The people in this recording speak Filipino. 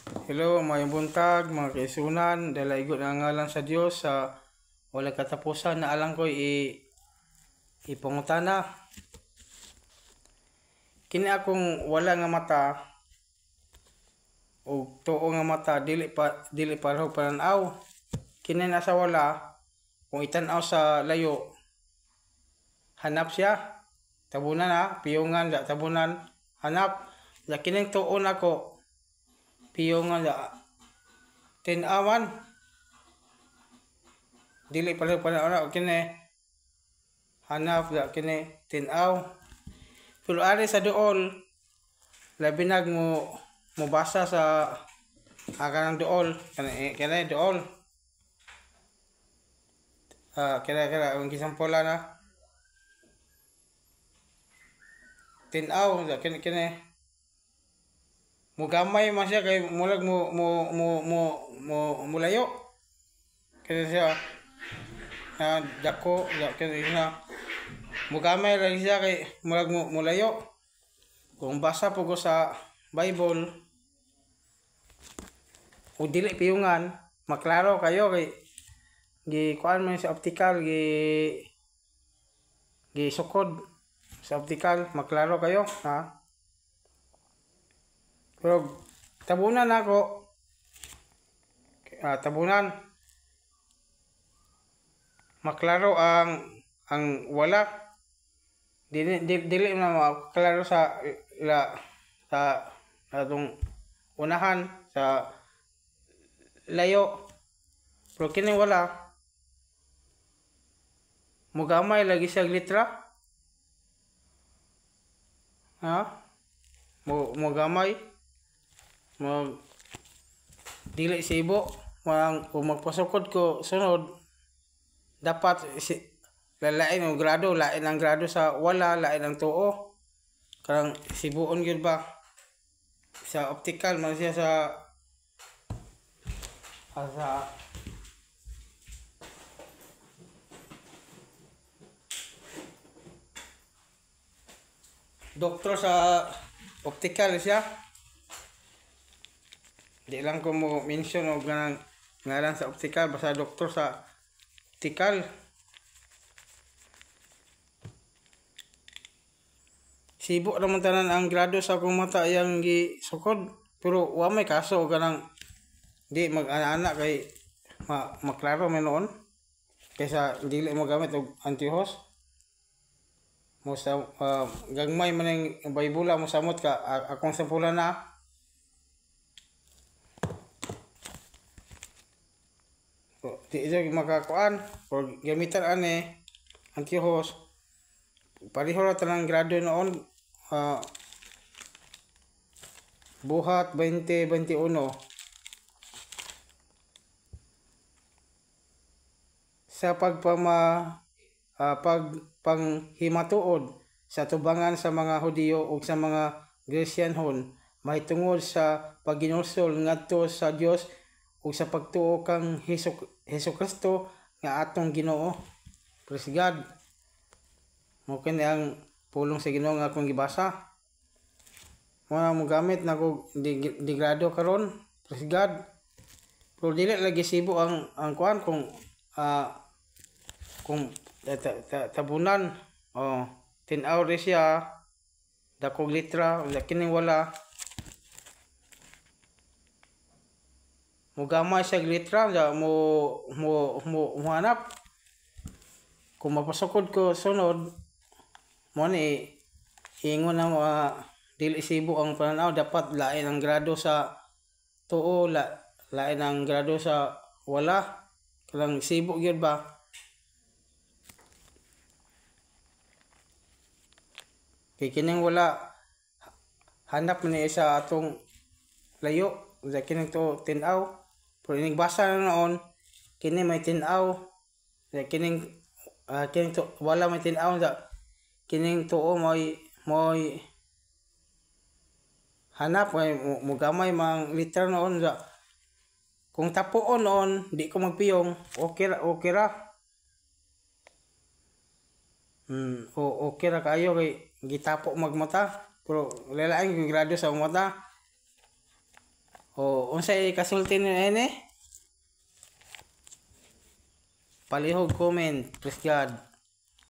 Hello, mayong buntag, mga kaisunan, dalaigo na ngalan sa Dios sa walang katapusan na alang ko ipangutana. Kini akong wala nga mata o tuo nga mata dili pareho pananaw. Kini nasa wala kung itan-aw sa layo hanap siya. Tabunan ha, piyungan da tabunan hanap. Da kining tuo nako piyungan da tinawan. Dili pareho pananaw kini hanap da kini tinaw. Pero ari sa duol labi nag mo basa sa kanang duol kana duol. Kaya ang kisampola na tinaw da kini mugamay man siya kay mulag mulayo kaya siya dako kaya siya mugamay lagi siya kay mulag mulayo. Kung basa po ko sa Bible o dili piyungan maklaro kayo kay kuan man sa optical sukod sa optical maklaro kayo ha. Pero tabunan ako tabunan maklaro ang wala dili na maklaro sa atong unahan sa layo. Pero kini wala mugamay lagi siya litra ha mugamay dili sibo kung magpasukod ko sunod dapat lalain ang grado, lain ang grado sa wala, lain ang tuo. Karang sibuon gyud ba sa optical man siya sa doktor sa optical siya. Di lang ko mo mention og ngalan sa optical basta doktor sa optical. Sibo naman tanan ang grado sa akong mata yang gisukod pero wa may kaso ganang di mag-ana kay maklaro man noon kaysa dili mo gamit og antihos mo sa gagmay man ang Bible mo samot ka akong sampulan na di siya makakuan o gamitan ani antihos pareho ra tanang grado noon buhat 2021 sa pagpanghimatuod sa tubangan sa mga Hudiyo ug sa mga Grecianhon mahitungod sa pagginulsol ngadto sa Dios ug sa pagtuo kang Hesus Kristo nga atong Ginoo. Praise God. Mo kini ang pulong sa Ginoo nga akong gibasa. Mo gamit na ko di grado karon. Praise God. Pero dili lagi sibo ang kuan kung tabunan tinaw rin siya dakog litra kining wala mugamay siya litra mo hanap kung mapasukod ko sunod mo ni ingon na dili sibo ang pananaw dapat lain ang grado sa tuo lain ang grado sa wala kalang sibo gyud ba. Kay kining wala hanap man ni sa atong layo sa kining to tinaw pero ining basa na noon kini may tinaw sa kining to wala may tinaw sa kining tuo may hanap may mugamay mang liter noon sa kung tapuon noon di ko magpiyong okay ra okay ra kayo kay gitapo magmata pero lalaing grado sa mata O unsay kasulti ni ene? Palihog comment, please God.